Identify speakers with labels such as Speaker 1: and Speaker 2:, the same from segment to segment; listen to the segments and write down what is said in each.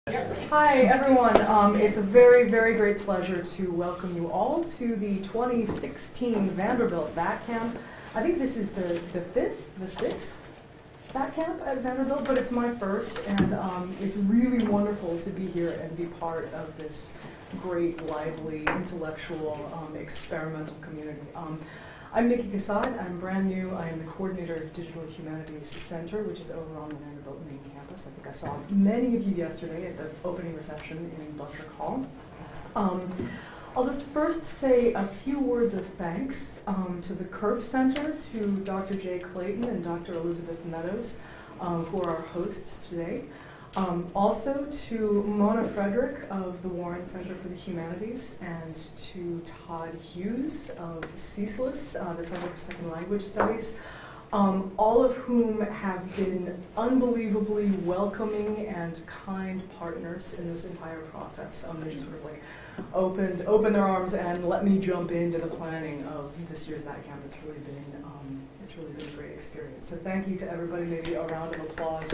Speaker 1: Hi everyone, it's a very, very great pleasure to welcome you all to the 2016 Vanderbilt VAT Camp. I think this is the sixth VAT Camp at Vanderbilt, but it's my first, and it's really wonderful to be here and be part of this great, lively, intellectual, experimental community. I'm Nikki Kasad. I'm brand new. I am the coordinator of Digital Humanities Center, which is over on the Vanderbilt main campus. I think I saw many of you yesterday at the opening reception in Buttrick Hall. I'll just first say a few words of thanks to the CURB Center, to Dr. Jay Clayton and Dr. Elizabeth Meadows, who are our hosts today. Also to Mona Frederick of the Warren Center for the Humanities, and to Todd Hughes of Ceaseless, the Center for Second Language Studies, all of whom have been unbelievably welcoming and kind partners in this entire process. They just sort of like opened their arms and let me jump into the planning of this year's VAT Camp. It's really been a great experience. So thank you to everybody. Maybe a round of applause.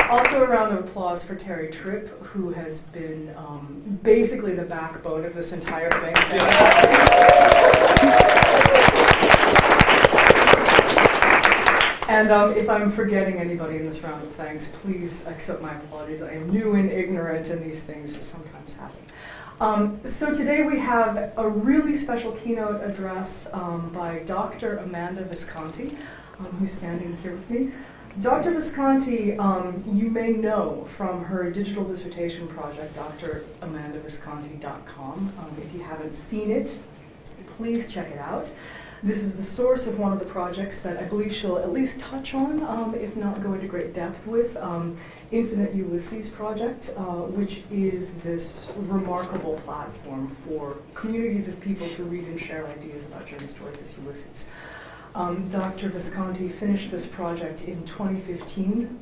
Speaker 1: Also a round of applause for Terry Tripp, who has been basically the backbone of this entire thing. And if I'm forgetting anybody in this round of thanks, please accept my apologies. I am new and ignorant, and these things sometimes happen. So today we have a really special keynote address by Dr. Amanda Visconti, who's standing here with me. Dr. Visconti, you may know from her digital dissertation project, dramandavisconti.com. If you haven't seen it, please check it out. This is the source of one of the projects that I believe she'll at least touch on, if not go into great depth with, Infinite Ulysses project, which is this remarkable platform for communities of people to read and share ideas about James Joyce's Ulysses. Dr. Visconti finished this project in 2015,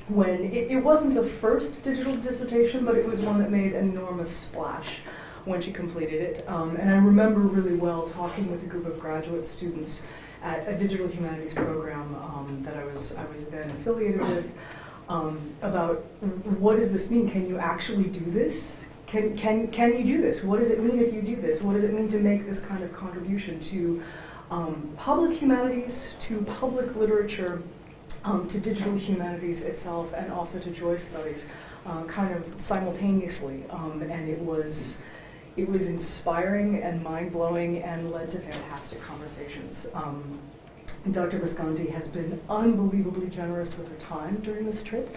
Speaker 1: when it wasn't the first digital dissertation, but it was one that made an enormous splash when she completed it. And I remember really well talking with a group of graduate students at a digital humanities program that I was then affiliated with, about what does this mean? Can you actually do this? Can you do this? What does it mean if you do this? What does it mean to make this kind of contribution to public humanities, to public literature, to digital humanities itself, and also to Joyce studies, kind of simultaneously. And it was inspiring and mind-blowing and led to fantastic conversations. Dr. Visconti has been unbelievably generous with her time during this trip.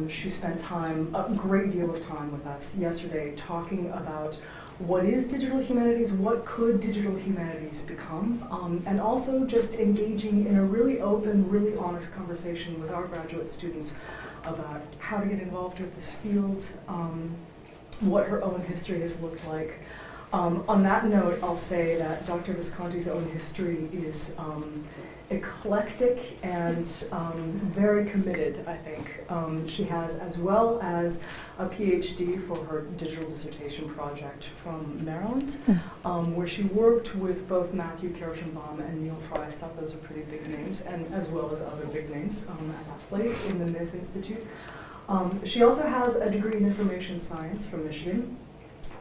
Speaker 1: She spent a great deal of time with us yesterday talking about what is digital humanities, what could digital humanities become, and also just engaging in a really open, really honest conversation with our graduate students about how to get involved with this field, what her own history has looked like. On that note, I'll say that Dr. Visconti's own history is eclectic and very committed, I think. She has, as well as a PhD for her digital dissertation project from Maryland, where she worked with both Matthew Kirschenbaum and Neil Fries. Thought those are pretty big names, and as well as other big names at that place in the Myth Institute. She also has a degree in information science from Michigan,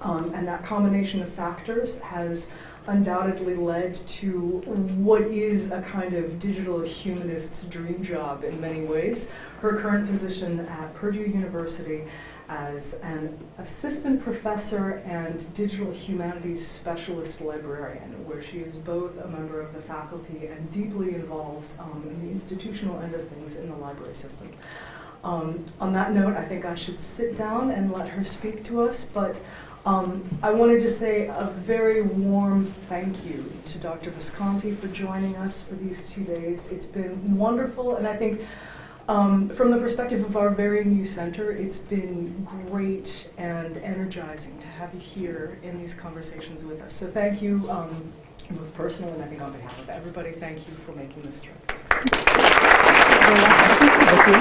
Speaker 1: and that combination of factors has undoubtedly led to what is a kind of digital humanist's dream job in many ways. Her current position at Purdue University as an assistant professor and digital humanities specialist librarian, where she is both a member of the faculty and deeply involved in the institutional end of things in the library system. On that note, I think I should sit down and let her speak to us, but I wanted to say a very warm thank you to Dr. Visconti for joining us for these 2 days. It's been wonderful, and I think from the perspective of our very new center, it's been great and energizing to have you here in these conversations with us. So thank you, both personally and I think on behalf of everybody, thank you for making this trip. Thank you.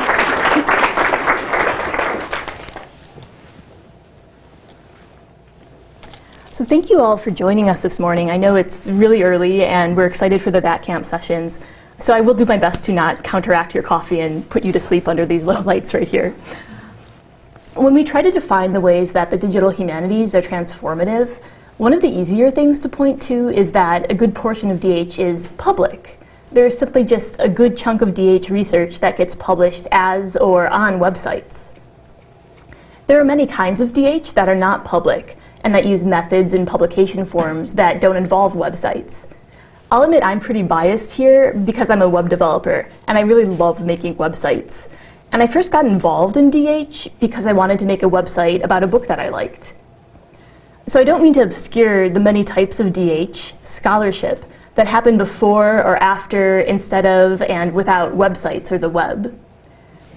Speaker 2: So thank you all for joining us this morning. I know it's really early and we're excited for the VAT Camp sessions. So I will do my best to not counteract your coffee and put you to sleep under these low lights right here. When we try to define the ways that the digital humanities are transformative, one of the easier things to point to is that a good portion of DH is public. There's simply just a good chunk of DH research that gets published as or on websites. There are many kinds of DH that are not public and that use methods and publication forms that don't involve websites. I'll admit I'm pretty biased here because I'm a web developer and I really love making websites. And I first got involved in DH because I wanted to make a website about a book that I liked. So I don't mean to obscure the many types of DH, scholarship, that happen before or after, instead of, and without websites or the web.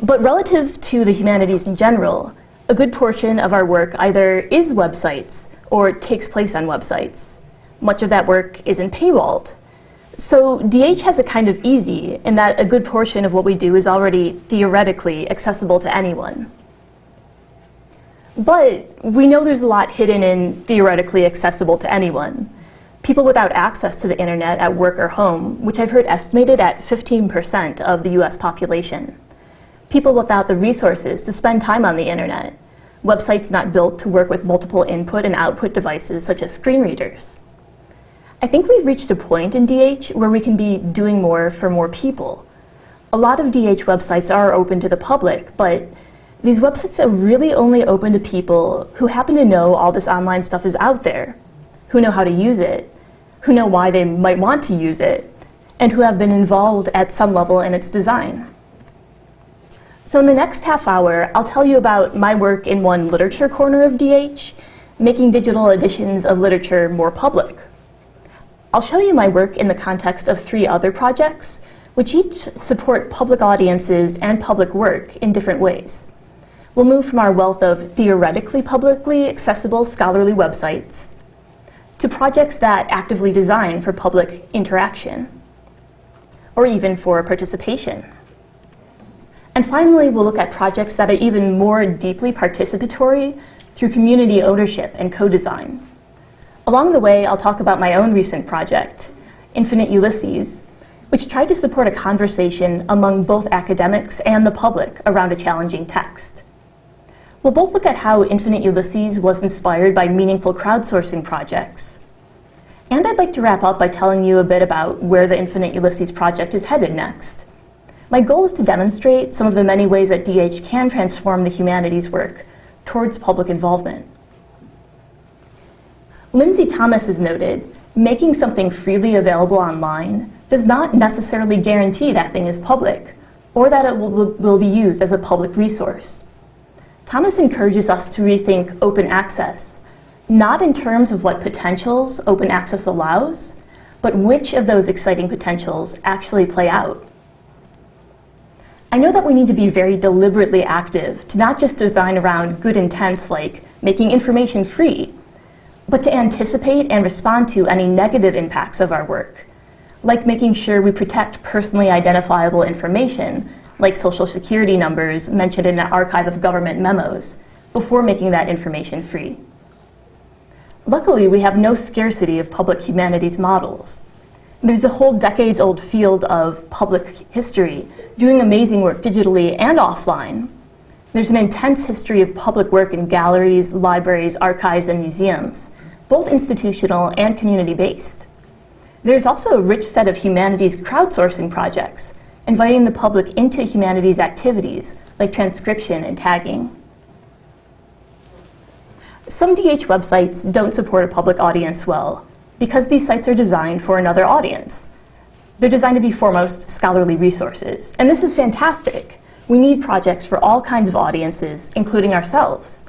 Speaker 2: But relative to the humanities in general, a good portion of our work either is websites or takes place on websites. Much of that work isn't paywalled. So DH has it kind of easy in that a good portion of what we do is already theoretically accessible to anyone. But we know there's a lot hidden in theoretically accessible to anyone. People without access to the internet at work or home, which I've heard estimated at 15% of the US population. People without the resources to spend time on the internet. Websites not built to work with multiple input and output devices such as screen readers. I think we've reached a point in DH where we can be doing more for more people. A lot of DH websites are open to the public, but these websites are really only open to people who happen to know all this online stuff is out there, who know how to use it, who know why they might want to use it, and who have been involved at some level in its design. So in the next half hour, I'll tell you about my work in one literature corner of DH, making digital editions of literature more public. I'll show you my work in the context of 3 other projects, which each support public audiences and public work in different ways. We'll move from our wealth of theoretically publicly accessible scholarly websites to projects that actively design for public interaction, or even for participation. And finally, we'll look at projects that are even more deeply participatory through community ownership and co-design. Along the way, I'll talk about my own recent project, Infinite Ulysses, which tried to support a conversation among both academics and the public around a challenging text. We'll both look at how Infinite Ulysses was inspired by meaningful crowdsourcing projects. And I'd like to wrap up by telling you a bit about where the Infinite Ulysses project is headed next. My goal is to demonstrate some of the many ways that DH can transform the humanities work towards public involvement. Lindsay Thomas has noted, making something freely available online does not necessarily guarantee that thing is public, or that it will be used as a public resource. Thomas encourages us to rethink open access, not in terms of what potentials open access allows, but which of those exciting potentials actually play out. I know that we need to be very deliberately active to not just design around good intents like making information free, but to anticipate and respond to any negative impacts of our work, like making sure we protect personally identifiable information, like social security numbers mentioned in the archive of government memos, before making that information free. Luckily, we have no scarcity of public humanities models. There's a whole decades-old field of public history doing amazing work digitally and offline. There's an intense history of public work in galleries, libraries, archives, and museums, both institutional and community-based. There's also a rich set of humanities crowdsourcing projects, inviting the public into humanities activities like transcription and tagging. Some DH websites don't support a public audience well because these sites are designed for another audience. They're designed to be foremost scholarly resources, and this is fantastic. We need projects for all kinds of audiences, including ourselves.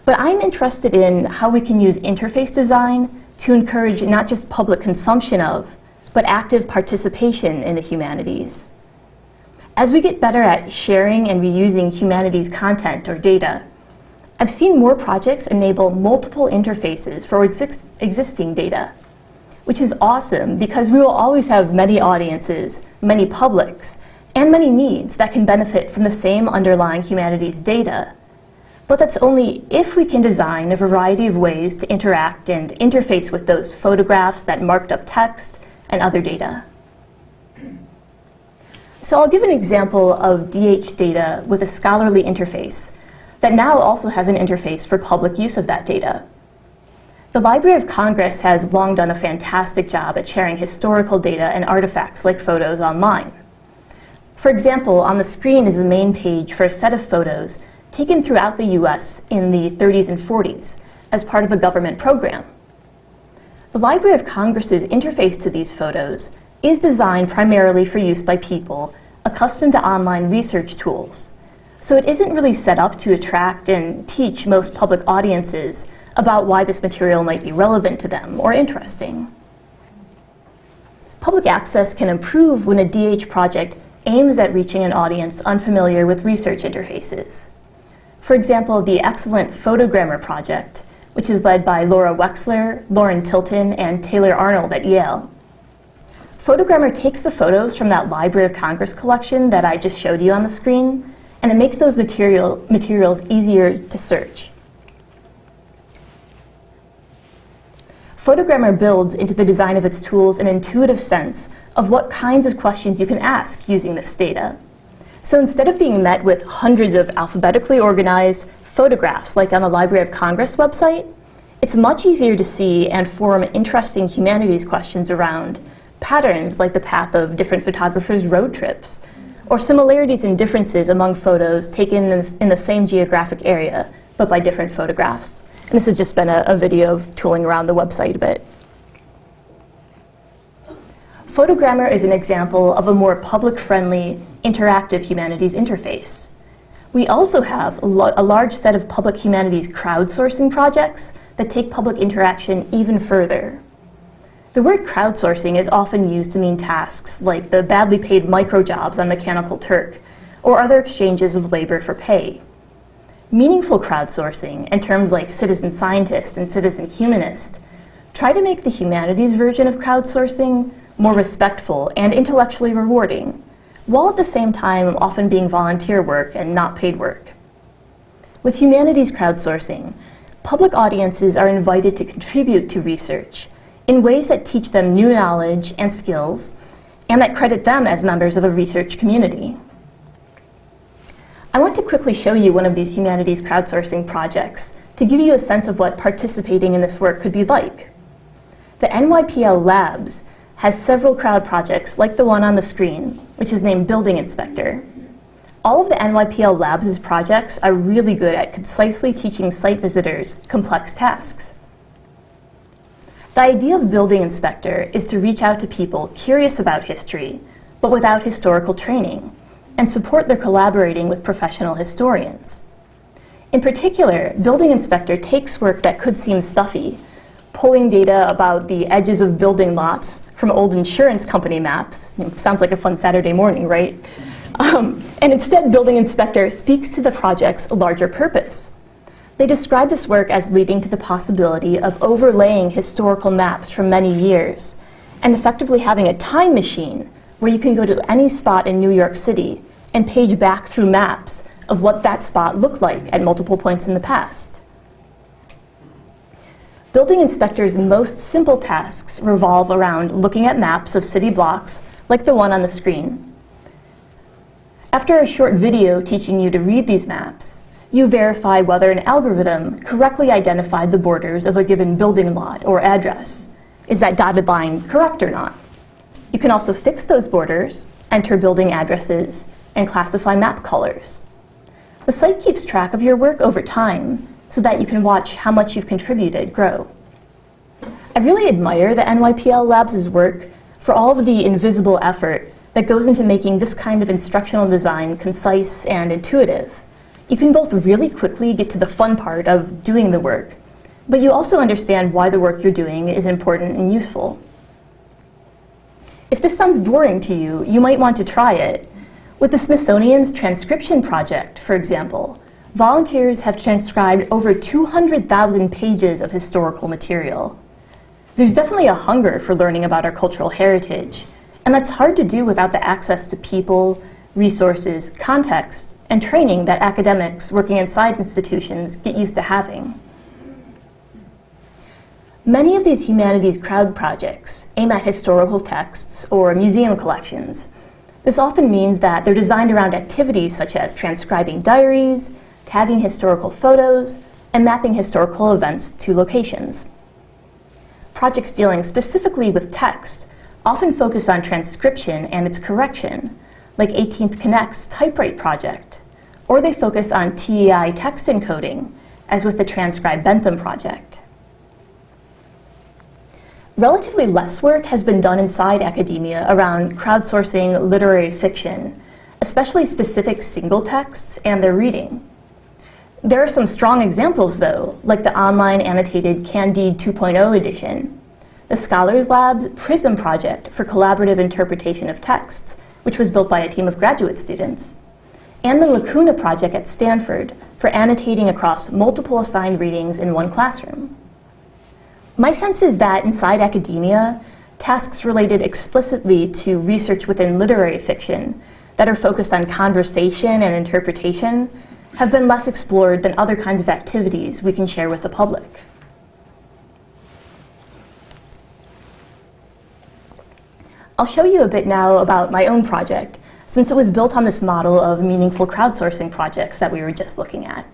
Speaker 2: But I'm interested in how we can use interface design to encourage not just public consumption of, but active participation in the humanities. As we get better at sharing and reusing humanities content or data, I've seen more projects enable multiple interfaces for existing data, which is awesome because we will always have many audiences, many publics, and many needs that can benefit from the same underlying humanities data. But that's only if we can design a variety of ways to interact and interface with those photographs, that marked up text, and other data. So I'll give an example of DH data with a scholarly interface that now also has an interface for public use of that data. The Library of Congress has long done a fantastic job at sharing historical data and artifacts like photos online. For example, on the screen is the main page for a set of photos taken throughout the US in the 30s and 40s as part of a government program. The Library of Congress's interface to these photos is designed primarily for use by people accustomed to online research tools. So it isn't really set up to attract and teach most public audiences about why this material might be relevant to them or interesting. Public access can improve when a DH project aims at reaching an audience unfamiliar with research interfaces. For example, the excellent Photogrammer project, which is led by Laura Wexler, Lauren Tilton, and Taylor Arnold at Yale. Photogrammer takes the photos from that Library of Congress collection that I just showed you on the screen, and it makes those materials easier to search. Photogrammer builds into the design of its tools an intuitive sense of what kinds of questions you can ask using this data. So instead of being met with hundreds of alphabetically organized photographs like on the Library of Congress website, it's much easier to see and form interesting humanities questions around patterns like the path of different photographers' road trips, or similarities and differences among photos taken in the same geographic area, but by different photographs. And this has just been a video of tooling around the website a bit. Photogrammer is an example of a more public-friendly, interactive humanities interface. We also have a large set of public humanities crowdsourcing projects that take public interaction even further. The word crowdsourcing is often used to mean tasks like the badly paid microjobs on Mechanical Turk, or other exchanges of labor for pay. Meaningful crowdsourcing, and terms like citizen scientist and citizen humanist, try to make the humanities version of crowdsourcing more respectful and intellectually rewarding, while at the same time often being volunteer work and not paid work. With humanities crowdsourcing, public audiences are invited to contribute to research in ways that teach them new knowledge and skills, and that credit them as members of a research community. I want to quickly show you one of these humanities crowdsourcing projects to give you a sense of what participating in this work could be like. The NYPL Labs has several crowd projects like the one on the screen, which is named Building Inspector. All of the NYPL Labs' projects are really good at concisely teaching site visitors complex tasks. The idea of Building Inspector is to reach out to people curious about history, but without historical training, and support their collaborating with professional historians. In particular, Building Inspector takes work that could seem stuffy, pulling data about the edges of building lots from old insurance company maps. Sounds like a fun Saturday morning, right? And instead, Building Inspector speaks to the project's larger purpose. They describe this work as leading to the possibility of overlaying historical maps from many years and effectively having a time machine where you can go to any spot in New York City and page back through maps of what that spot looked like at multiple points in the past. Building Inspector's most simple tasks revolve around looking at maps of city blocks like the one on the screen. After a short video teaching you to read these maps, you verify whether an algorithm correctly identified the borders of a given building lot or address. Is that dotted line correct or not? You can also fix those borders, enter building addresses, and classify map colors. The site keeps track of your work over time so that you can watch how much you've contributed grow. I really admire the NYPL Labs' work for all of the invisible effort that goes into making this kind of instructional design concise and intuitive. You can both really quickly get to the fun part of doing the work, but you also understand why the work you're doing is important and useful. If this sounds boring to you, you might want to try it. With the Smithsonian's transcription project, for example, volunteers have transcribed over 200,000 pages of historical material. There's definitely a hunger for learning about our cultural heritage, and that's hard to do without the access to people, resources, context, and training that academics working inside institutions get used to having. Many of these humanities crowd projects aim at historical texts or museum collections, This often means that they're designed around activities such as transcribing diaries, tagging historical photos, and mapping historical events to locations. Projects dealing specifically with text often focus on transcription and its correction, like 18th Connect's Typewrite project, or they focus on TEI text encoding, as with the Transcribe Bentham project. Relatively less work has been done inside academia around crowdsourcing literary fiction, especially specific single texts and their reading. There are some strong examples, though, like the online annotated Candide 2.0 edition, the Scholars Lab's PRISM project for collaborative interpretation of texts, which was built by a team of graduate students, and the Lacuna project at Stanford for annotating across multiple assigned readings in one classroom. My sense is that inside academia, tasks related explicitly to research within literary fiction that are focused on conversation and interpretation have been less explored than other kinds of activities we can share with the public. I'll show you a bit now about my own project, since it was built on this model of meaningful crowdsourcing projects that we were just looking at.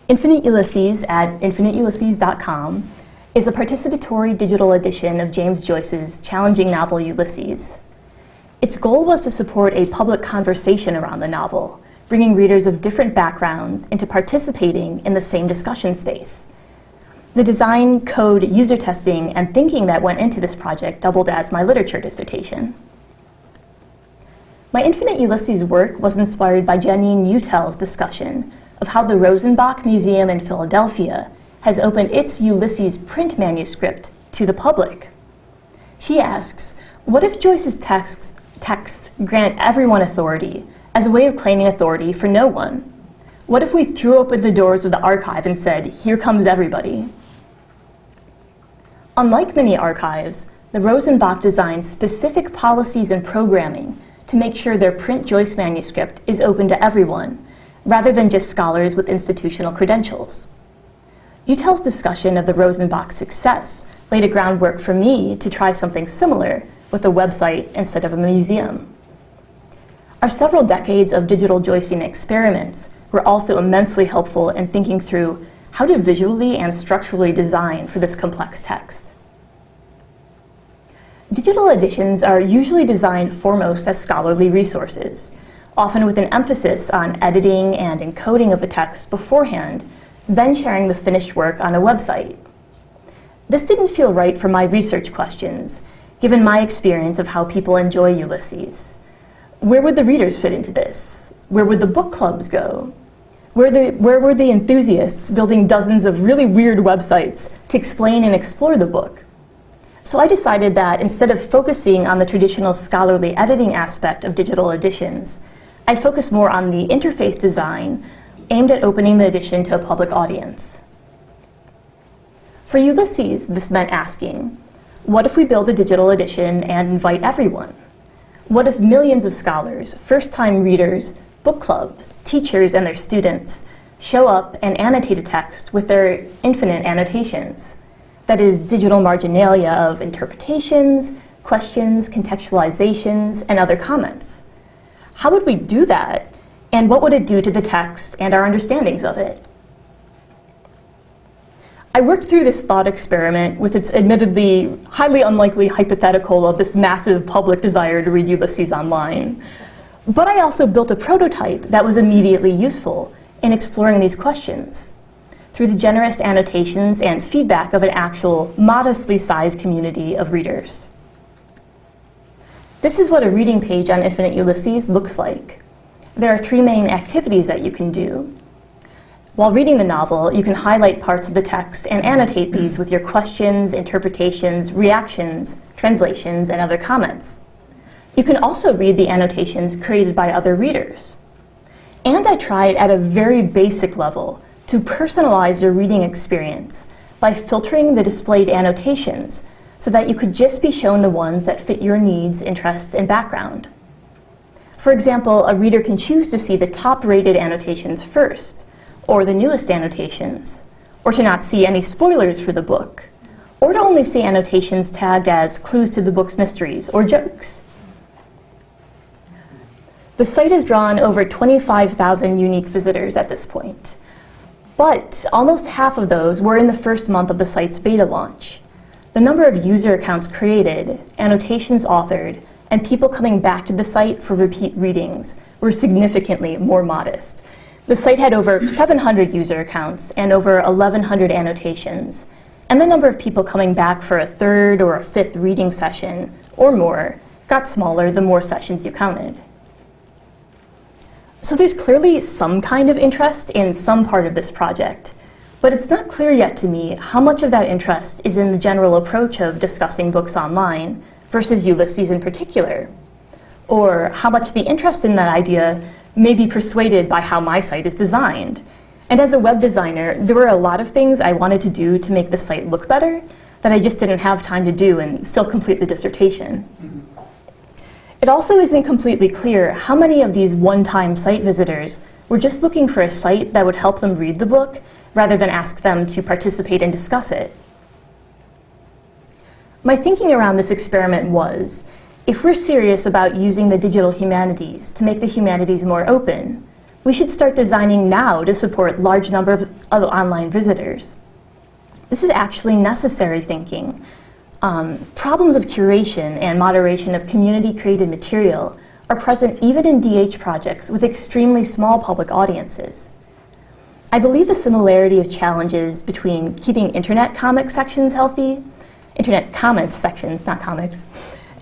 Speaker 2: Infinite Ulysses at infiniteulysses.com is a participatory digital edition of James Joyce's challenging novel Ulysses. Its goal was to support a public conversation around the novel, bringing readers of different backgrounds into participating in the same discussion space. The design, code, user testing, and thinking that went into this project doubled as my literature dissertation. My Infinite Ulysses work was inspired by Janine Utell's discussion of how the Rosenbach Museum in Philadelphia has opened its Ulysses print manuscript to the public. She asks, what if Joyce's texts grant everyone authority as a way of claiming authority for no one? What if we threw open the doors of the archive and said, here comes everybody? Unlike many archives, the Rosenbach designed specific policies and programming to make sure their print Joyce manuscript is open to everyone, rather than just scholars with institutional credentials. Utell's discussion of the Rosenbach success laid a groundwork for me to try something similar with a website instead of a museum. Our several decades of digital Joycean experiments were also immensely helpful in thinking through how to visually and structurally design for this complex text. Digital editions are usually designed foremost as scholarly resources, often with an emphasis on editing and encoding of a text beforehand, then sharing the finished work on a website. This didn't feel right for my research questions, given my experience of how people enjoy Ulysses. Where would the readers fit into this? Where would the book clubs go? Where were the enthusiasts building dozens of really weird websites to explain and explore the book? So I decided that instead of focusing on the traditional scholarly editing aspect of digital editions, I'd focus more on the interface design aimed at opening the edition to a public audience. For Ulysses, this meant asking, what if we build a digital edition and invite everyone? What if millions of scholars, first-time readers, book clubs, teachers, and their students show up and annotate a text with their infinite annotations? That is, digital marginalia of interpretations, questions, contextualizations, and other comments. How would we do that? And what would it do to the text and our understandings of it? I worked through this thought experiment with its admittedly highly unlikely hypothetical of this massive public desire to read Ulysses online. But I also built a prototype that was immediately useful in exploring these questions through the generous annotations and feedback of an actual, modestly sized community of readers. This is what a reading page on Infinite Ulysses looks like. There are 3 main activities that you can do. While reading the novel, you can highlight parts of the text and annotate these with your questions, interpretations, reactions, translations, and other comments. You can also read the annotations created by other readers. And I tried at a very basic level to personalize your reading experience by filtering the displayed annotations so that you could just be shown the ones that fit your needs, interests, and background. For example, a reader can choose to see the top-rated annotations first, or the newest annotations, or to not see any spoilers for the book, or to only see annotations tagged as clues to the book's mysteries or jokes. The site has drawn over 25,000 unique visitors at this point. But almost half of those were in the first month of the site's beta launch. The number of user accounts created, annotations authored, and people coming back to the site for repeat readings were significantly more modest. The site had over 700 user accounts and over 1,100 annotations, and the number of people coming back for a third or a fifth reading session or more got smaller the more sessions you counted. So there's clearly some kind of interest in some part of this project, but it's not clear yet to me how much of that interest is in the general approach of discussing books online versus Ulysses in particular, or how much the interest in that idea may be persuaded by how my site is designed. And as a web designer, there were a lot of things I wanted to do to make the site look better that I just didn't have time to do and still complete the dissertation. It also isn't completely clear how many of these one-time site visitors were just looking for a site that would help them read the book rather than ask them to participate and discuss it. My thinking around this experiment was, if we're serious about using the digital humanities to make the humanities more open, we should start designing now to support large numbers of online visitors. This is actually necessary thinking. Problems of curation and moderation of community-created material are present even in DH projects with extremely small public audiences. I believe the similarity of challenges between keeping internet comments sections healthy, not comics,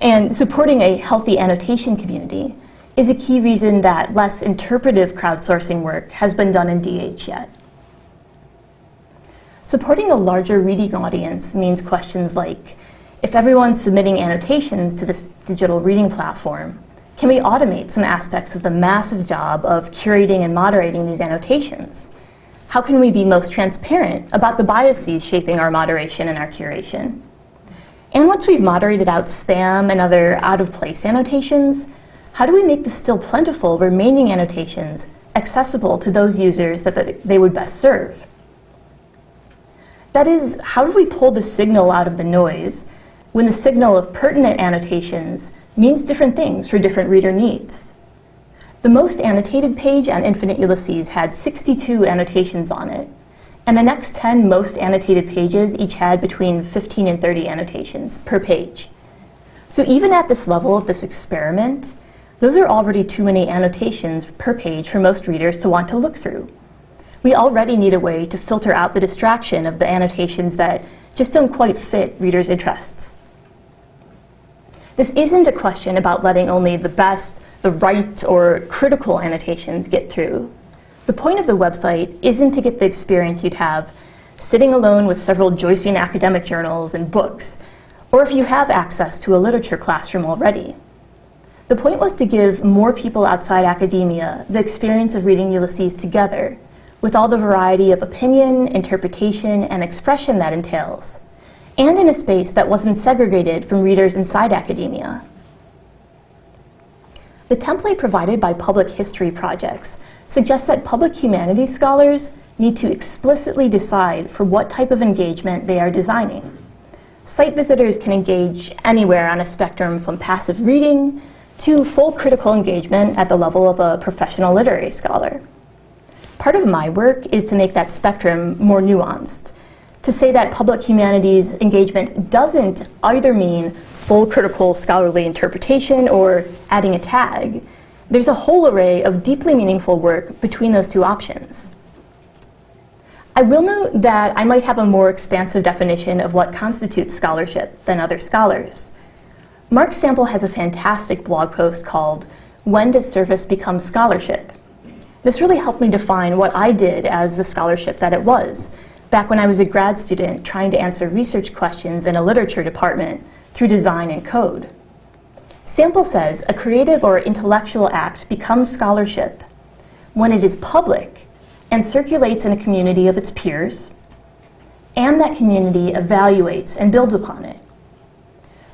Speaker 2: and supporting a healthy annotation community is a key reason that less interpretive crowdsourcing work has been done in DH yet. Supporting a larger reading audience means questions like, if everyone's submitting annotations to this digital reading platform, can we automate some aspects of the massive job of curating and moderating these annotations? How can we be most transparent about the biases shaping our moderation and our curation? And once we've moderated out spam and other out-of-place annotations, how do we make the still plentiful remaining annotations accessible to those users that they would best serve? That is, how do we pull the signal out of the noise when the signal of pertinent annotations means different things for different reader needs? The most annotated page on Infinite Ulysses had 62 annotations on it, and the next 10 most annotated pages each had between 15 and 30 annotations per page. So even at this level of this experiment, those are already too many annotations per page for most readers to want to look through. We already need a way to filter out the distraction of the annotations that just don't quite fit readers' interests. This isn't a question about letting only the best, the right, or critical annotations get through. The point of the website isn't to get the experience you'd have sitting alone with several Joycean academic journals and books, or if you have access to a literature classroom already. The point was to give more people outside academia the experience of reading Ulysses together, with all the variety of opinion, interpretation, and expression that entails, and in a space that wasn't segregated from readers inside academia. The template provided by public history projects suggests that public humanities scholars need to explicitly decide for what type of engagement they are designing. Site visitors can engage anywhere on a spectrum from passive reading to full critical engagement at the level of a professional literary scholar. Part of my work is to make that spectrum more nuanced, to say that public humanities engagement doesn't either mean full critical scholarly interpretation or adding a tag. There's a whole array of deeply meaningful work between those two options. I will note that I might have a more expansive definition of what constitutes scholarship than other scholars. Mark Sample has a fantastic blog post called "When Does Service Become Scholarship?" This really helped me define what I did as the scholarship that it was, back when I was a grad student trying to answer research questions in a literature department through design and code. Sample says a creative or intellectual act becomes scholarship when it is public and circulates in a community of its peers, and that community evaluates and builds upon it.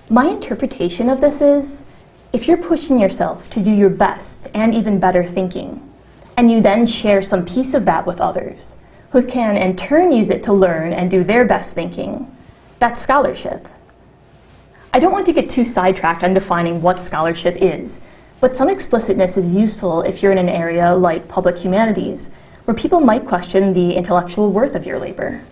Speaker 2: My interpretation of this is, if you're pushing yourself to do your best and even better thinking, and you then share some piece of that with others, who can in turn use it to learn and do their best thinking, that's scholarship. I don't want to get too sidetracked on defining what scholarship is, But some explicitness is useful if you're in an area like public humanities, where people might question the intellectual worth of your labor.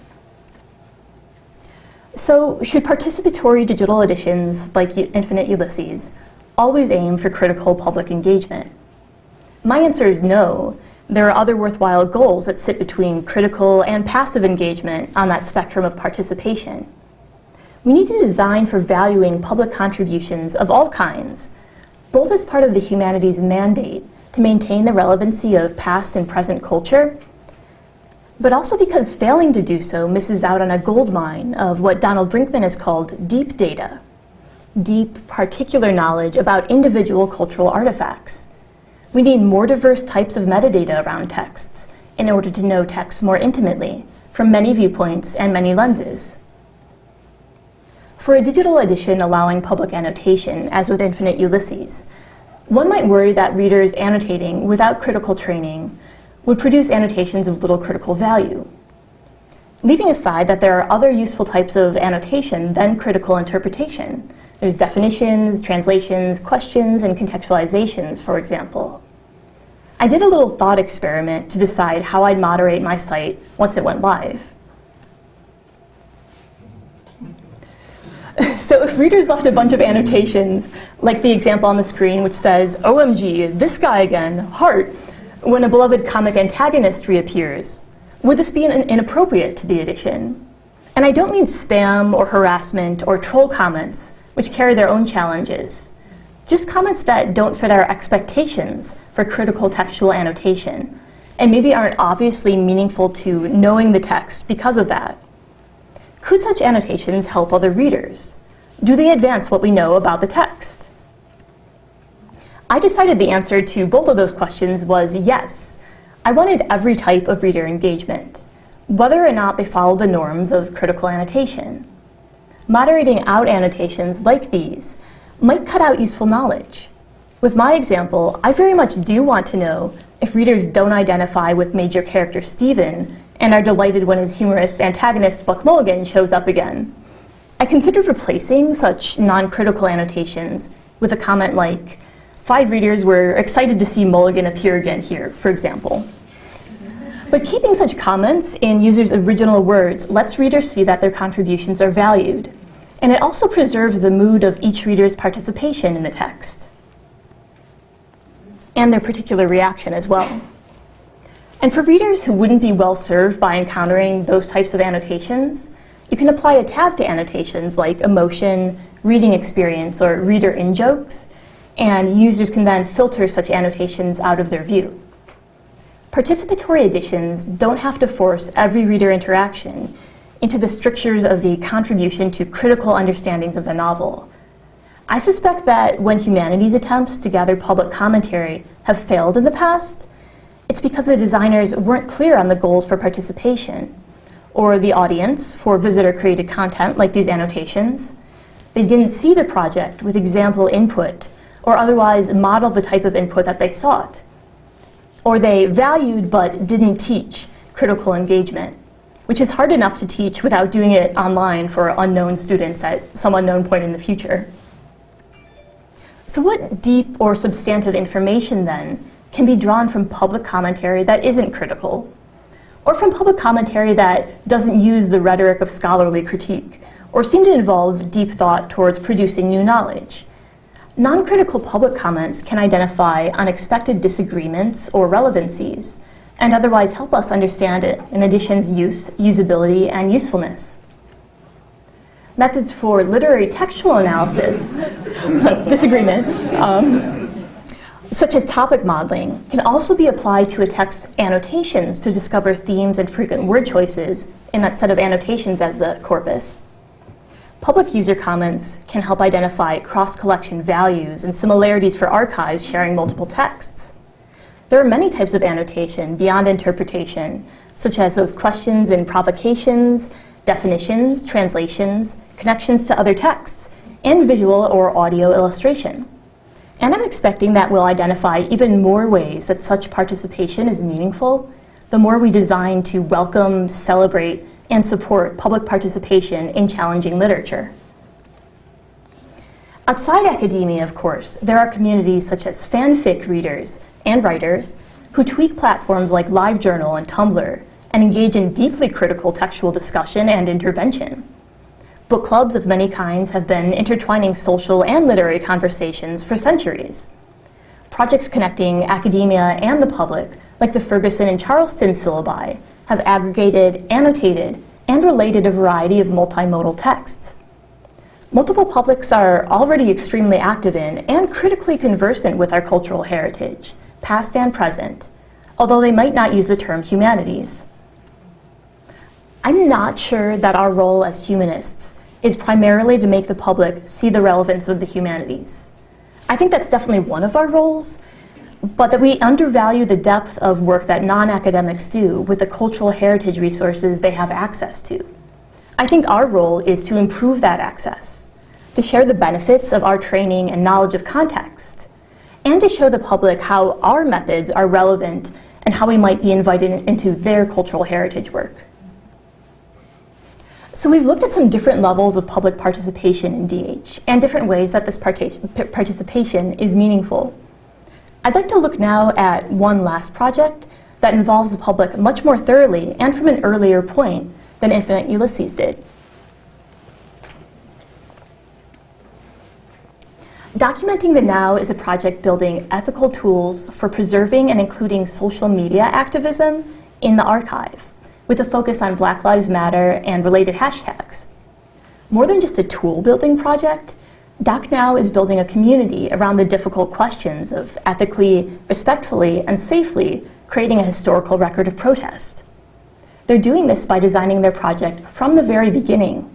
Speaker 2: So, should participatory digital editions, like Infinite Ulysses, always aim for critical public engagement? My answer is no. There are other worthwhile goals that sit between critical and passive engagement on that spectrum of participation. We need to design for valuing public contributions of all kinds, both as part of the humanities mandate to maintain the relevancy of past and present culture, but also because failing to do so misses out on a gold mine of what Donald Brinkman has called deep data, deep, particular knowledge about individual cultural artifacts. We need more diverse types of metadata around texts in order to know texts more intimately, from many viewpoints and many lenses. For a digital edition allowing public annotation, as with Infinite Ulysses, one might worry that readers annotating without critical training would produce annotations of little critical value. Leaving aside that there are other useful types of annotation than critical interpretation. There's definitions, translations, questions, and contextualizations, for example. I did a little thought experiment to decide how I'd moderate my site once it went live. So if readers left a bunch of annotations, like the example on the screen which says, "OMG, this guy again, heart," when a beloved comic antagonist reappears, would this be inappropriate to the edition? And I don't mean spam or harassment or troll comments, which carry their own challenges. Just comments that don't fit our expectations for critical textual annotation, and maybe aren't obviously meaningful to knowing the text because of that. Could such annotations help other readers? Do they advance what we know about the text? I decided the answer to both of those questions was yes. I wanted every type of reader engagement, whether or not they follow the norms of critical annotation. Moderating out annotations like these might cut out useful knowledge. With my example, I very much do want to know if readers don't identify with major character Stephen and are delighted when his humorous antagonist Buck Mulligan shows up again. I considered replacing such non-critical annotations with a comment like, 5 readers were excited to see Mulligan appear again here, for example. But keeping such comments in users' original words lets readers see that their contributions are valued, and it also preserves the mood of each reader's participation in the text, and their particular reaction as well. And for readers who wouldn't be well served by encountering those types of annotations, you can apply a tag to annotations like emotion, reading experience, or reader in-jokes, and users can then filter such annotations out of their view. Participatory editions don't have to force every reader interaction into the strictures of the contribution to critical understandings of the novel. I suspect that when humanities attempts to gather public commentary have failed in the past, it's because the designers weren't clear on the goals for participation, or the audience for visitor-created content like these annotations. They didn't see the project with example input, or otherwise model the type of input that they sought. Or they valued but didn't teach critical engagement, which is hard enough to teach without doing it online for unknown students at some unknown point in the future. So what deep or substantive information then can be drawn from public commentary that isn't critical, or from public commentary that doesn't use the rhetoric of scholarly critique, or seem to involve deep thought towards producing new knowledge? Non-critical public comments can identify unexpected disagreements or relevancies, and otherwise help us understand an edition's use, usability, and usefulness. Methods for literary textual analysis, disagreement, such as topic modeling, can also be applied to a text's annotations to discover themes and frequent word choices in that set of annotations as the corpus. Public user comments can help identify cross-collection values and similarities for archives sharing multiple texts. There are many types of annotation beyond interpretation, such as those questions and provocations, definitions, translations, connections to other texts, and visual or audio illustration. And I'm expecting that we'll identify even more ways that such participation is meaningful, the more we design to welcome, celebrate, and support public participation in challenging literature. Outside academia, of course, there are communities such as fanfic readers and writers who tweak platforms like LiveJournal and Tumblr and engage in deeply critical textual discussion and intervention. Book clubs of many kinds have been intertwining social and literary conversations for centuries. Projects connecting academia and the public, like the Ferguson and Charleston syllabi, have aggregated, annotated, and related a variety of multimodal texts. Multiple publics are already extremely active in and critically conversant with our cultural heritage, past and present, although they might not use the term humanities. I'm not sure that our role as humanists is primarily to make the public see the relevance of the humanities. I think that's definitely one of our roles, but that we undervalue the depth of work that non-academics do with the cultural heritage resources they have access to. I think our role is to improve that access, to share the benefits of our training and knowledge of context, and to show the public how our methods are relevant and how we might be invited into their cultural heritage work. So we've looked at some different levels of public participation in DH and different ways that this participation is meaningful. I'd like to look now at one last project that involves the public much more thoroughly and from an earlier point than Infinite Ulysses did. Documenting the Now is a project building ethical tools for preserving and including social media activism in the archive, with a focus on Black Lives Matter and related hashtags. More than just a tool-building project, DocNow is building a community around the difficult questions of ethically, respectfully, and safely creating a historical record of protest. They're doing this by designing their project from the very beginning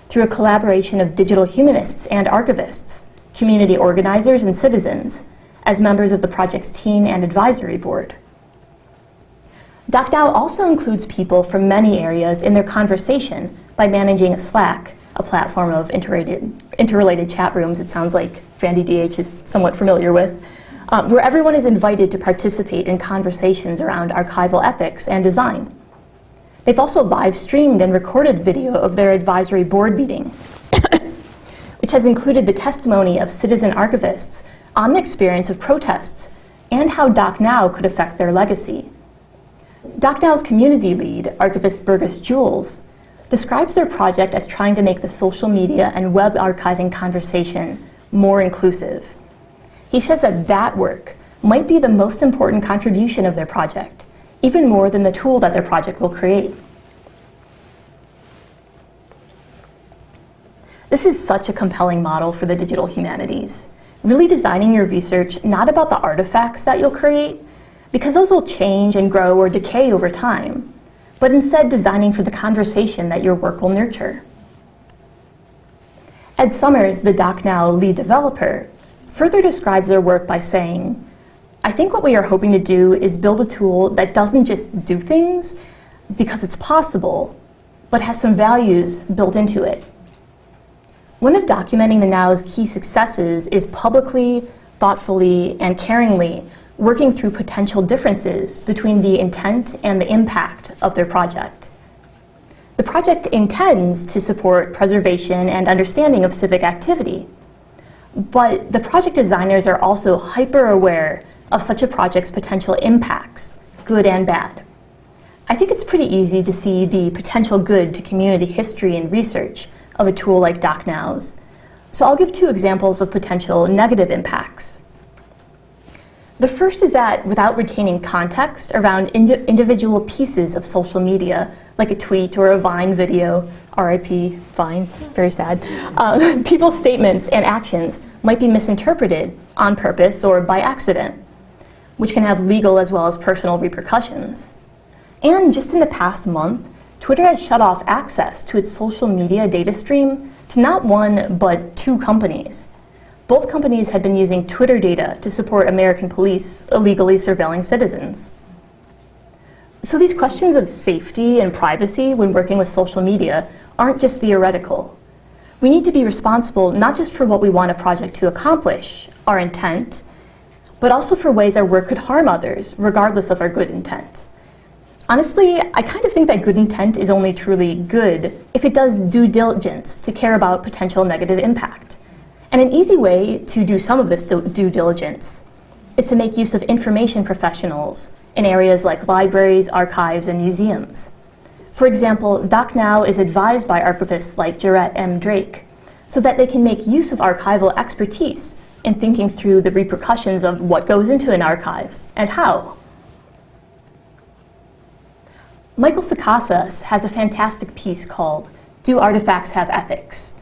Speaker 2: through a collaboration of digital humanists and archivists, community organizers and citizens, as members of the project's team and advisory board. DocNow also includes people from many areas in their conversation by managing Slack, a platform of interrelated chat rooms it sounds like VandyDH is somewhat familiar with, where everyone is invited to participate in conversations around archival ethics and design. They've also live streamed and recorded video of their advisory board meeting, which has included the testimony of citizen archivists on the experience of protests and how DocNow could affect their legacy. DocNow's community lead, archivist Burgess Jules, describes their project as trying to make the social media and web archiving conversation more inclusive. He says that that work might be the most important contribution of their project, even more than the tool that their project will create. This is such a compelling model for the digital humanities, really designing your research not about the artifacts that you'll create, because those will change and grow or decay over time, but instead designing for the conversation that your work will nurture. Ed Summers, the DocNow lead developer, further describes their work by saying, "I think what we are hoping to do is build a tool that doesn't just do things because it's possible, but has some values built into it." One of documenting the Now's key successes is publicly, thoughtfully, and caringly working through potential differences between the intent and the impact of their project. The project intends to support preservation and understanding of civic activity, but the project designers are also hyper-aware of such a project's potential impacts, good and bad. I think it's pretty easy to see the potential good to community history and research of a tool like DocNow's, so I'll give two examples of potential negative impacts. The first is that without retaining context around individual pieces of social media, like a tweet or a Vine video, RIP Vine, very sad, people's statements and actions might be misinterpreted on purpose or by accident, which can have legal as well as personal repercussions. And just in the past month, Twitter has shut off access to its social media data stream to not one, but two companies. Both companies had been using Twitter data to support American police illegally surveilling citizens. So these questions of safety and privacy when working with social media aren't just theoretical. We need to be responsible not just for what we want a project to accomplish, our intent, but also for ways our work could harm others, regardless of our good intent. Honestly, I kind of think that good intent is only truly good if it does due diligence to care about potential negative impact. And an easy way to do some of this due diligence is to make use of information professionals in areas like libraries, archives, and museums. For example, DocNow is advised by archivists like Jarrett M. Drake so that they can make use of archival expertise in thinking through the repercussions of what goes into an archive and how. Michael Sakasas has a fantastic piece called "Do Artifacts Have Ethics?"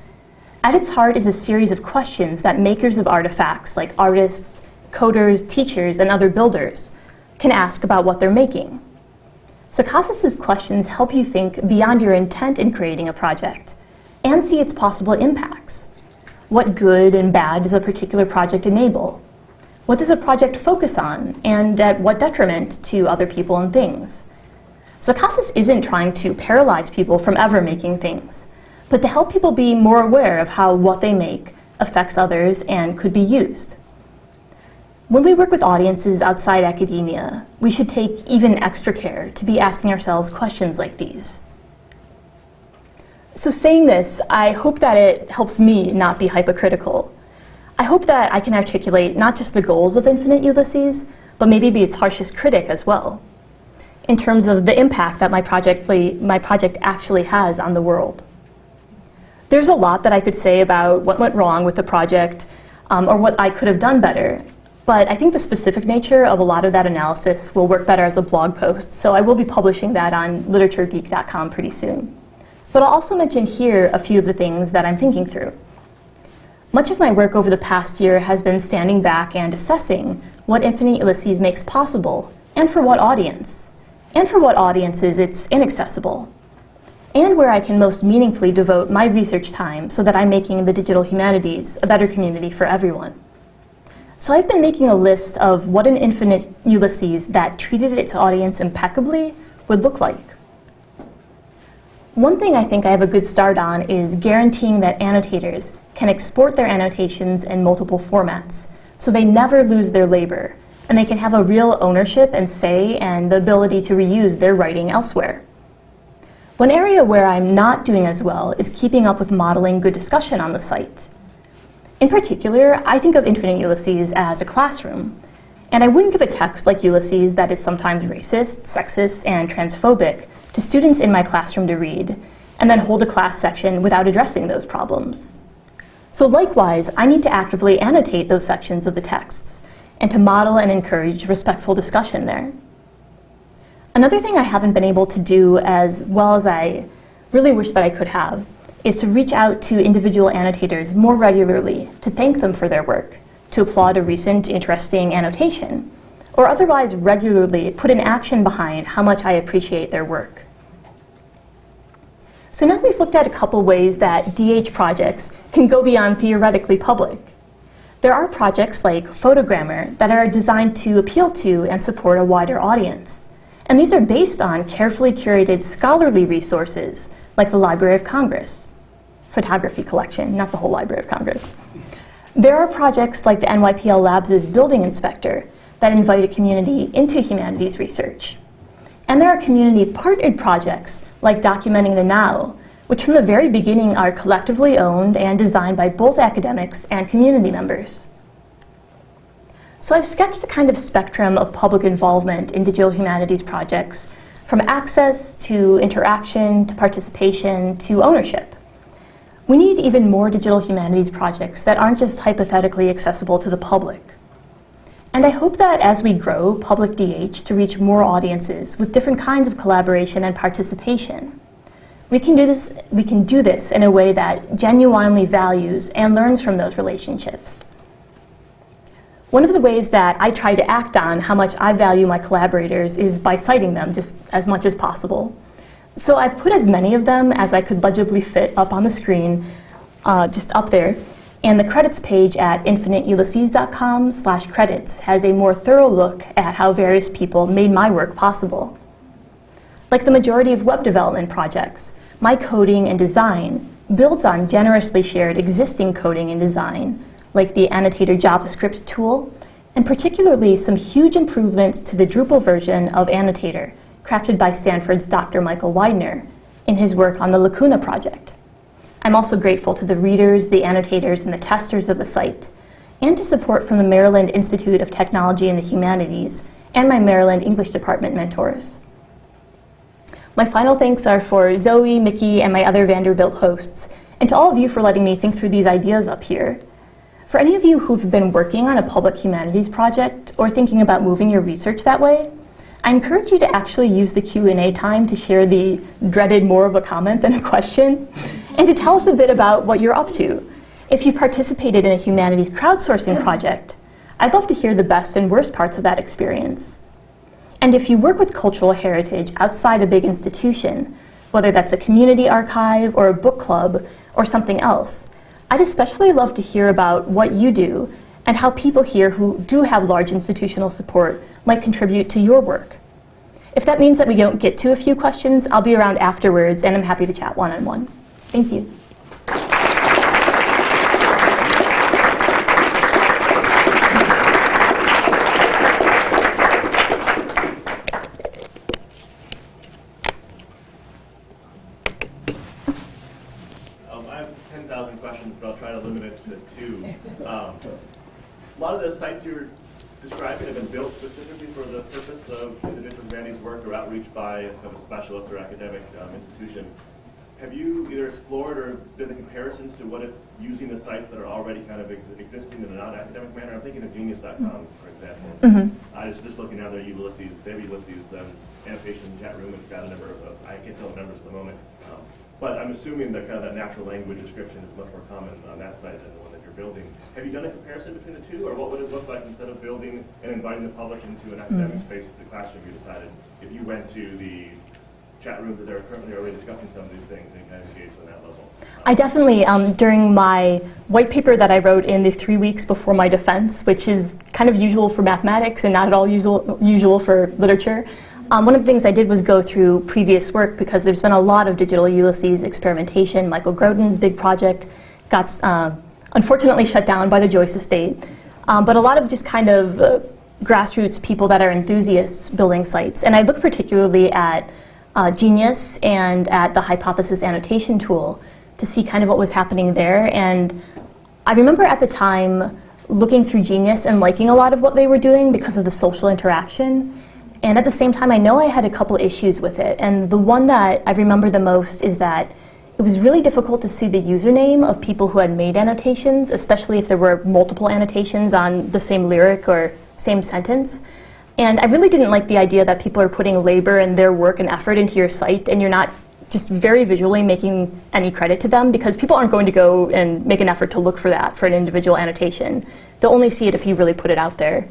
Speaker 2: At its heart is a series of questions that makers of artifacts like artists, coders, teachers, and other builders can ask about what they're making. Sakasas' questions help you think beyond your intent in creating a project and see its possible impacts. What good and bad does a particular project enable? What does a project focus on, and at what detriment to other people and things? Sakasas isn't trying to paralyze people from ever making things, but to help people be more aware of how what they make affects others and could be used. When we work with audiences outside academia, we should take even extra care to be asking ourselves questions like these. So saying this, I hope that it helps me not be hypocritical. I hope that I can articulate not just the goals of Infinite Ulysses, but maybe be its harshest critic as well, in terms of the impact that my project actually has on the world. There's a lot that I could say about what went wrong with the project, or what I could have done better. But I think the specific nature of a lot of that analysis will work better as a blog post, so I will be publishing that on literaturegeek.com pretty soon. But I'll also mention here a few of the things that I'm thinking through. Much of my work over the past year has been standing back and assessing what Infinite Ulysses makes possible, and for what audience, and for what audiences it's inaccessible, and where I can most meaningfully devote my research time so that I'm making the digital humanities a better community for everyone. So I've been making a list of what an Infinite Ulysses that treated its audience impeccably would look like. One thing I think I have a good start on is guaranteeing that annotators can export their annotations in multiple formats, so they never lose their labor, and they can have a real ownership and say and the ability to reuse their writing elsewhere. One area where I'm not doing as well is keeping up with modeling good discussion on the site. In particular, I think of Infinite Ulysses as a classroom, and I wouldn't give a text like Ulysses that is sometimes racist, sexist, and transphobic to students in my classroom to read, and then hold a class section without addressing those problems. So likewise, I need to actively annotate those sections of the texts, and to model and encourage respectful discussion there. Another thing I haven't been able to do as well as I really wish that I could have is to reach out to individual annotators more regularly to thank them for their work, to applaud a recent interesting annotation, or otherwise regularly put an action behind how much I appreciate their work. So now we've looked at a couple ways that DH projects can go beyond theoretically public. There are projects like Photogrammer that are designed to appeal to and support a wider audience. And these are based on carefully curated scholarly resources like the Library of Congress, photography collection, not the whole Library of Congress. There are projects like the NYPL Labs' Building Inspector that invite a community into humanities research. And there are community-partnered projects like Documenting the Now, which from the very beginning are collectively owned and designed by both academics and community members. So I've sketched a kind of spectrum of public involvement in digital humanities projects, from access to interaction to participation to ownership. We need even more digital humanities projects that aren't just hypothetically accessible to the public. And I hope that as we grow public DH to reach more audiences with different kinds of collaboration and participation, we can do this in a way that genuinely values and learns from those relationships. One of the ways that I try to act on how much I value my collaborators is by citing them just as much as possible. So I've put as many of them as I could legibly fit up on the screen, just up there. And the credits page at infiniteulysses.com/credits has a more thorough look at how various people made my work possible. Like the majority of web development projects, my coding and design builds on generously shared existing coding and design, like the Annotator JavaScript tool, and particularly some huge improvements to the Drupal version of Annotator, crafted by Stanford's Dr. Michael Widener in his work on the Lacuna project. I'm also grateful to the readers, the annotators, and the testers of the site, and to support from the Maryland Institute of Technology and the Humanities and my Maryland English Department mentors. My final thanks are for Zoe, Mickey, and my other Vanderbilt hosts, and to all of you for letting me think through these ideas up here. For any of you who've been working on a public humanities project or thinking about moving your research that way, I encourage you to actually use the Q&A time to share the dreaded more of a comment than a question, and to tell us a bit about what you're up to. If you participated in a humanities crowdsourcing project, I'd love to hear the best and worst parts of that experience. And if you work with cultural heritage outside a big institution, whether that's a community archive or a book club or something else, I'd especially love to hear about what you do and how people here who do have large institutional support might contribute to your work. If that means that we don't get to a few questions, I'll be around afterwards and I'm happy to chat one-on-one. Thank you.
Speaker 3: I have 10,000 questions, but I'll try to limit it to two. A lot of the sites you're describing have been built specifically for the purpose of individual humanities work or outreach by a specialist or academic institution. Have you either explored or done the comparisons to what if using the sites that are already kind of existing in a non-academic manner? I'm thinking of genius.com, for example. I was just looking now, their Ulysses, they have Ulysses annotation chat room. It's got a number of, I can't tell the numbers at the moment. But I'm assuming that kind of that natural language description is much more common on that site than the one that you're building. Have you done a comparison between the two, or what would it look like instead of building and inviting the public into an academic space, the classroom you decided, if you went to the chat rooms that are currently already discussing some of these things and kind of engaged on that level?
Speaker 2: I definitely, during my white paper that I wrote in the 3 weeks before my defense, which is kind of usual for mathematics and not at all usual for literature, one of the things I did was go through previous work because there's been a lot of digital Ulysses experimentation. Michael Grodin's big project got unfortunately shut down by the Joyce estate. But a lot of just kind of grassroots people that are enthusiasts building sites. And I looked particularly at Genius and at the hypothesis annotation tool to see kind of what was happening there. And I remember at the time looking through Genius and liking a lot of what they were doing because of the social interaction. And at the same time, I know I had a couple issues with it. And the one that I remember the most is that it was really difficult to see the username of people who had made annotations, especially if there were multiple annotations on the same lyric or same sentence. And I really didn't like the idea that people are putting labor and their work and effort into your site, and you're not just very visually making any credit to them, because people aren't going to go and make an effort to look for that for an individual annotation. They'll only see it if you really put it out there.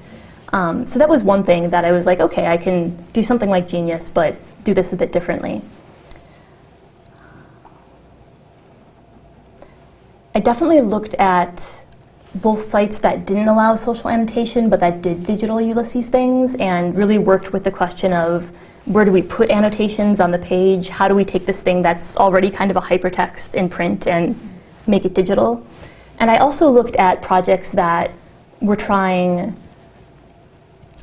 Speaker 2: So that was one thing that I was like, okay, I can do something like Genius, but do this a bit differently. I definitely looked at both sites that didn't allow social annotation, but that did digital Ulysses things, and really worked with the question of where do we put annotations on the page? How do we take this thing that's already kind of a hypertext in print and make it digital? And I also looked at projects that were trying,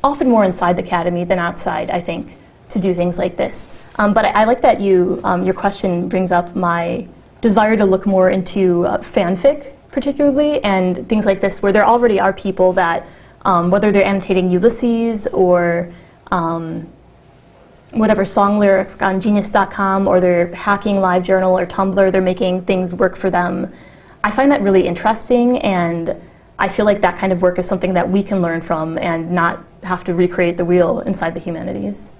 Speaker 2: often more inside the academy than outside, I think, to do things like this. But I like that your question brings up my desire to look more into fanfic, particularly, and things like this, where there already are people that, whether they're annotating Ulysses or whatever song lyric on genius.com, or they're hacking LiveJournal or Tumblr, they're making things work for them. I find that really interesting, and I feel like that kind of work is something that we can learn from and not have to recreate the wheel inside the humanities.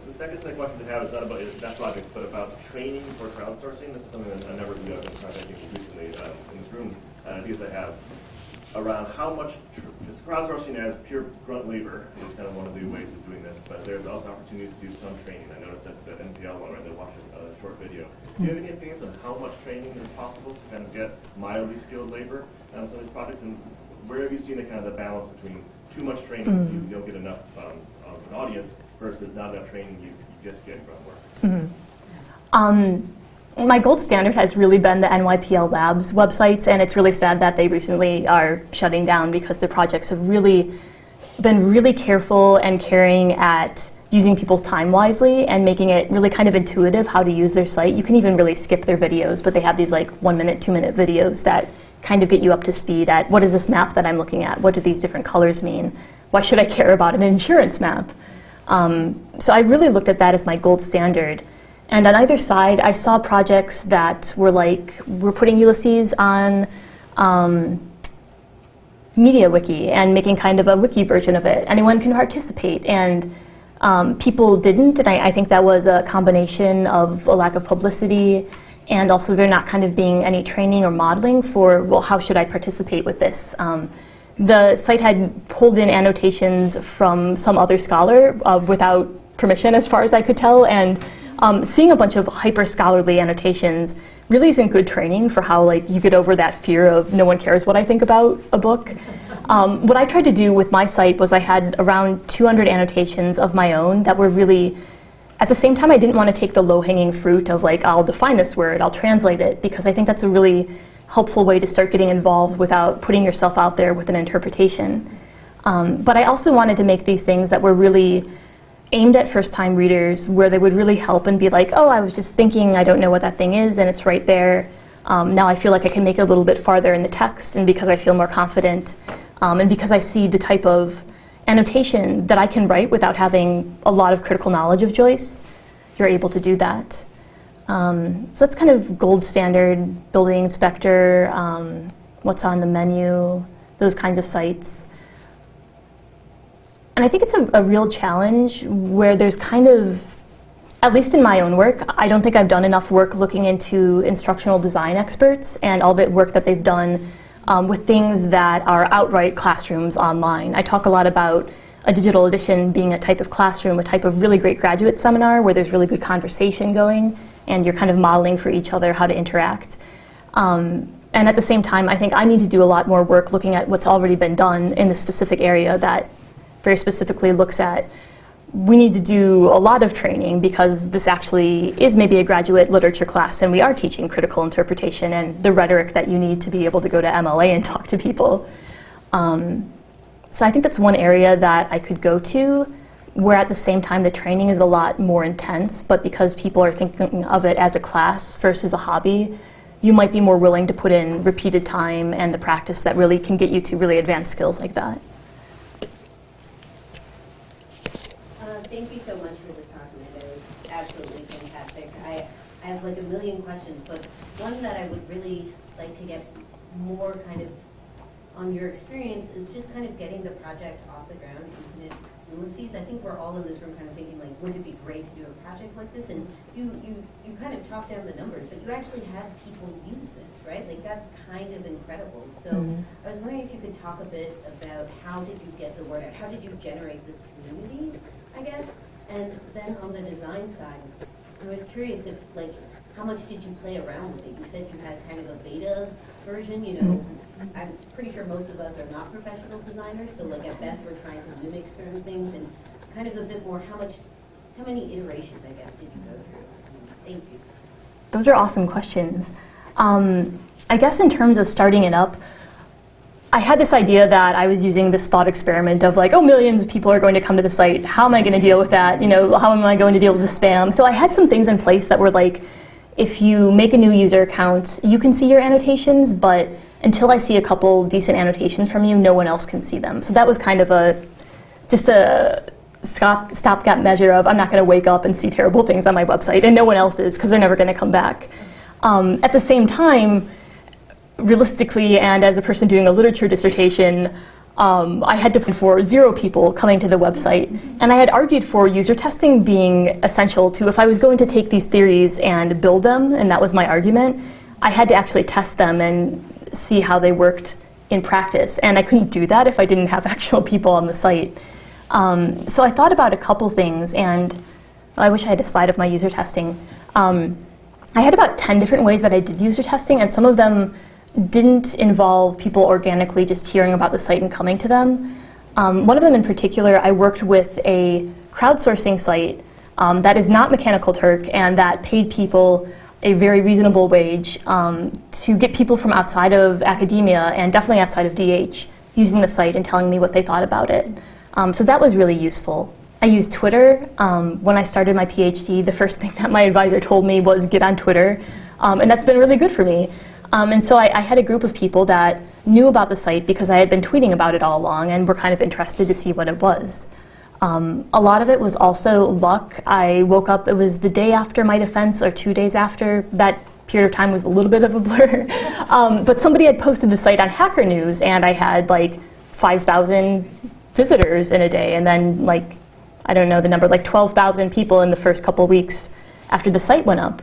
Speaker 3: The second set of questions I have is not about that project, but about training for crowdsourcing. This is something that I never really been contacting recently in this room. Ideas I have around how much crowdsourcing as pure grunt labor is kind of one of the ways of doing this, but there's also opportunities to do some training. I noticed that the NPL one, right, they watched a short video. Do you have any opinions on how much training is possible to kind of get mildly skilled labor on some of these projects, and where have you seen the kind of the balance between too much training, you don't get enough of an audience, versus not enough training, you just get grunt work?
Speaker 2: My gold standard has really been the NYPL Labs websites, and it's really sad that they recently are shutting down because the projects have really been really careful and caring at using people's time wisely and making it really kind of intuitive how to use their site. You can even really skip their videos, but they have these like 1 minute, 2 minute videos that kind of get you up to speed at what is this map that I'm looking at? What do these different colors mean? Why should I care about an insurance map? So I really looked at that as my gold standard. And on either side, I saw projects that were like, we're putting Ulysses on MediaWiki and making kind of a wiki version of it. Anyone can participate. And people didn't, and I think that was a combination of a lack of publicity, and also there not kind of being any training or modeling for, well, how should I participate with this? The site had pulled in annotations from some other scholar without permission, as far as I could tell, and seeing a bunch of hyper-scholarly annotations really isn't good training for how like you get over that fear of no one cares what I think about a book. What I tried to do with my site was I had around 200 annotations of my own that were really, at the same time I didn't want to take the low-hanging fruit of like, I'll define this word, I'll translate it, because I think that's a really helpful way to start getting involved without putting yourself out there with an interpretation. But I also wanted to make these things that were really aimed at first-time readers, where they would really help and be like, oh, I was just thinking, I don't know what that thing is, and it's right there. Now I feel like I can make it a little bit farther in the text, and because I feel more confident, and because I see the type of annotation that I can write without having a lot of critical knowledge of Joyce, you're able to do that. So that's kind of gold standard, Building Inspector, what's on the menu, those kinds of sites. And I think it's a real challenge where there's kind of, at least in my own work, I don't think I've done enough work looking into instructional design experts and all the work that they've done with things that are outright classrooms online. I talk a lot about a digital edition being a type of classroom, a type of really great graduate seminar where there's really good conversation going and you're kind of modeling for each other how to interact. And at the same time, I think I need to do a lot more work looking at what's already been done in the specific area that very specifically looks at, we need to do a lot of training because this actually is maybe a graduate literature class and we are teaching critical interpretation and the rhetoric that you need to be able to go to MLA and talk to people. So I think that's one area that I could go to where at the same time the training is a lot more intense, but because people are thinking of it as a class versus a hobby, you might be more willing to put in repeated time and the practice that really can get you to really advanced skills like that.
Speaker 4: Thank you so much for this talk, Amanda. It was absolutely fantastic. I have like a million questions, but one that I would really like to get more kind of on your experience is just kind of getting the project off the ground, Infinite Ulysses. I think we're all in this room kind of thinking like, wouldn't it be great to do a project like this? And you kind of talked down the numbers, but you actually had people use this, right? Like that's kind of incredible. So I was wondering if you could talk a bit about how did you get the word out? How did you generate this community, I guess? And then on the design side, I was curious if like, how much did you play around with it? You said you had kind of a beta version, you know. I'm pretty sure most of us are not professional designers, so like at best we're trying to mimic certain things, and kind of a bit more, how many iterations, I guess, did you go through? Thank you.
Speaker 2: Those are awesome questions. I guess in terms of starting it up, I had this idea that I was using this thought experiment of like, oh, millions of people are going to come to the site. How am I going to deal with that? You know, how am I going to deal with the spam? So I had some things in place that were like, if you make a new user account, you can see your annotations, but until I see a couple decent annotations from you, no one else can see them. So that was kind of just a stopgap measure of I'm not going to wake up and see terrible things on my website, and no one else is because they're never going to come back. At the same time, realistically, and as a person doing a literature dissertation, I had to plan for 0 people coming to the website. And I had argued for user testing being essential to, if I was going to take these theories and build them, and that was my argument, I had to actually test them and see how they worked in practice. And I couldn't do that if I didn't have actual people on the site. So I thought about a couple things, and I wish I had a slide of my user testing. I had about 10 different ways that I did user testing, and some of them didn't involve people organically just hearing about the site and coming to them. One of them in particular, I worked with a crowdsourcing site that is not Mechanical Turk and that paid people a very reasonable wage to get people from outside of academia and definitely outside of DH using the site and telling me what they thought about it. So that was really useful. I use Twitter. When I started my PhD, the first thing that my advisor told me was get on Twitter, and that's been really good for me. And so I had a group of people that knew about the site because I had been tweeting about it all along and were kind of interested to see what it was. A lot of it was also luck. I woke up, it was the day after my defense or 2 days after. That period of time was a little bit of a blur. But somebody had posted the site on Hacker News, and I had like 5,000 visitors in a day, and then like, I don't know the number, like 12,000 people in the first couple weeks after the site went up.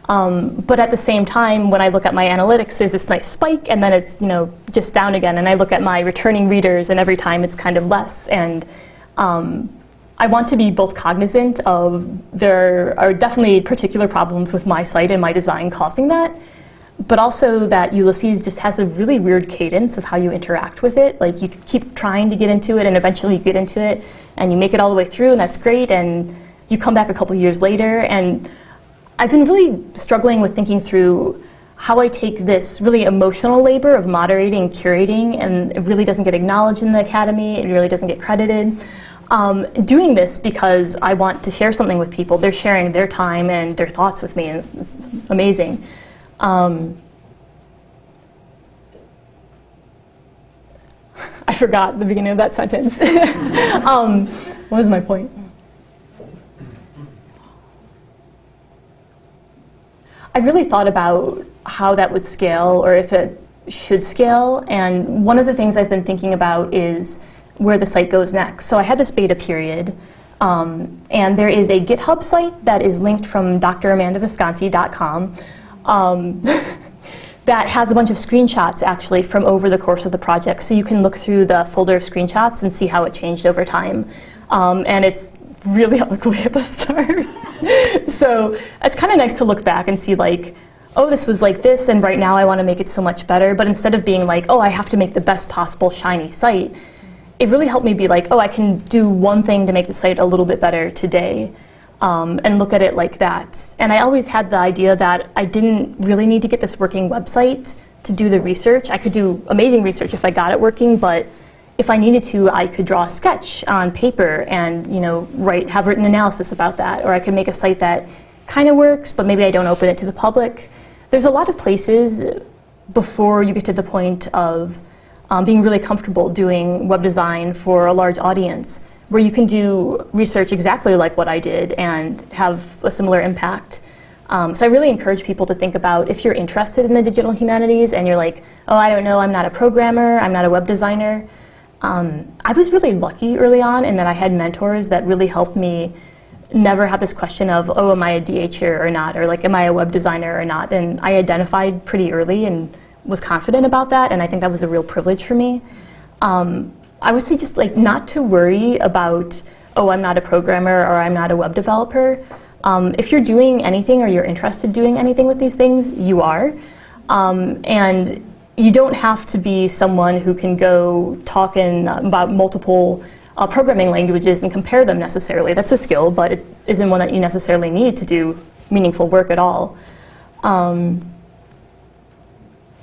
Speaker 2: But at the same time, when I look at my analytics, there's this nice spike, and then it's, you know, just down again. And I look at my returning readers, and every time it's kind of less. And I want to be both cognizant of there are definitely particular problems with my site and my design causing that, but also that Ulysses just has a really weird cadence of how you interact with it. Like, you keep trying to get into it, and eventually you get into it, and you make it all the way through, and that's great, and you come back a couple years later. And I've been really struggling with thinking through how I take this really emotional labor of moderating and curating, and it really doesn't get acknowledged in the academy, it really doesn't get credited. Doing this because I want to share something with people. They're sharing their time and their thoughts with me, and it's amazing. I forgot the beginning of that sentence. What was my point? I really thought about how that would scale, or if it should scale, and one of the things I've been thinking about is where the site goes next. So I had this beta period, and there is a GitHub site that is linked from dramandavisconti.com that has a bunch of screenshots actually from over the course of the project. So you can look through the folder of screenshots and see how it changed over time. And it's really ugly at the start. So it's kind of nice to look back and see like, oh, this was like this, and right now I want to make it so much better. But instead of being like, oh, I have to make the best possible shiny site, it really helped me be like, oh, I can do one thing to make the site a little bit better today, and look at it like that. And I always had the idea that I didn't really need to get this working website to do the research. I could do amazing research if I got it working, but if I needed to, I could draw a sketch on paper and, you know, have written analysis about that, or I could make a site that kind of works, but maybe I don't open it to the public. There's a lot of places before you get to the point of being really comfortable doing web design for a large audience, where you can do research exactly like what I did and have a similar impact. So I really encourage people to think about, if you're interested in the digital humanities and you're like, oh, I don't know, I'm not a programmer, I'm not a web designer. I was really lucky early on in that I had mentors that really helped me never have this question of, oh, am I a DHer or not, or like, am I a web designer or not? And I identified pretty early and was confident about that, and I think that was a real privilege for me. I would say just like not to worry about, oh, I'm not a programmer or I'm not a web developer. If you're doing anything or you're interested in doing anything with these things, you are. And you don't have to be someone who can go talking about multiple programming languages and compare them necessarily. That's a skill, but it isn't one that you necessarily need to do meaningful work at all. And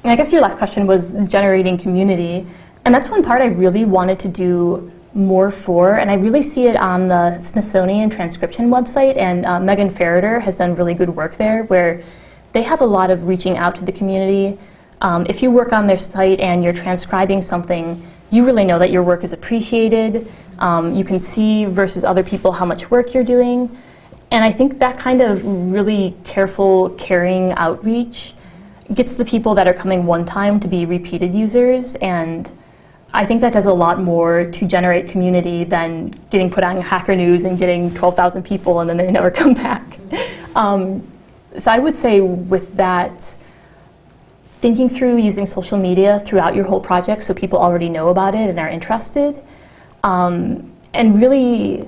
Speaker 2: I guess your last question was generating community. And that's one part I really wanted to do more for, and I really see it on the Smithsonian transcription website, and Megan Ferreter has done really good work there, where they have a lot of reaching out to the community. If you work on their site and you're transcribing something, you really know that your work is appreciated. You can see versus other people how much work you're doing. And I think that kind of really careful, caring outreach gets the people that are coming one time to be repeated users, and I think that does a lot more to generate community than getting put on Hacker News and getting 12,000 people and then they never come back. So I would say with that, thinking through using social media throughout your whole project so people already know about it and are interested, and really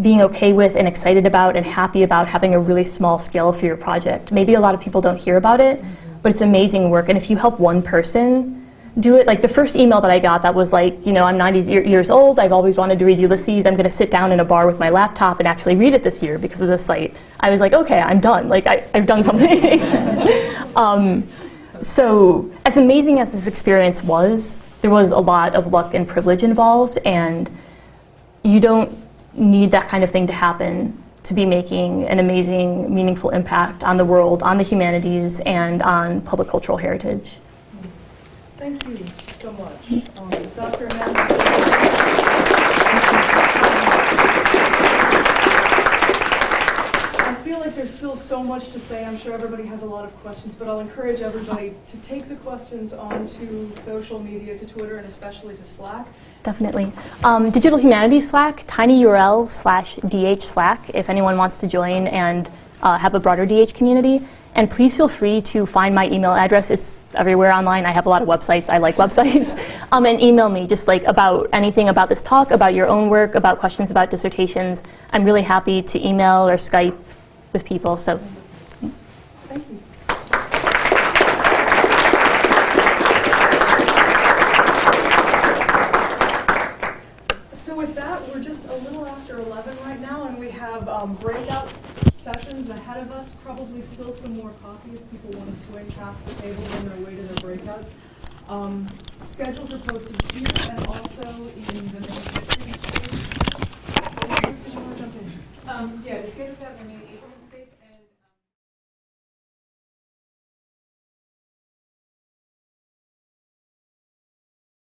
Speaker 2: being okay with and excited about and happy about having a really small scale for your project. Maybe a lot of people don't hear about it, but it's amazing work, and if you help one person do it, like the first email that I got that was like, you know, I'm 90 years old, I've always wanted to read Ulysses, I'm going to sit down in a bar with my laptop and actually read it this year because of this site. I was like, okay, I'm done, like I've done something. So as amazing as this experience was, there was a lot of luck and privilege involved, and you don't need that kind of thing to happen to be making an amazing, meaningful impact on the world, on the humanities, and on public cultural heritage.
Speaker 1: Thank you so much. Dr. Amanda. I feel like there's still so much to say. I'm sure everybody has a lot of questions, but I'll encourage everybody to take the questions onto social media, to Twitter, and especially to Slack.
Speaker 2: Definitely. Digital Humanities Slack, tinyurl/DH Slack, if anyone wants to join and have a broader DH community. And please feel free to find my email address. It's everywhere online. I have a lot of websites. I like websites. And email me just like about anything about this talk, about your own work, about questions about dissertations. I'm really happy to email or Skype with people. So,
Speaker 1: thank you. So with that, we're just a little after 11 right now, and we have breakout sessions ahead of us, probably still some more coffee if people want to swing past the table on their way to their breakouts. Schedules are posted here and also in the main space. Did you want to jump in?
Speaker 5: Yeah, the schedule's out. I mean, April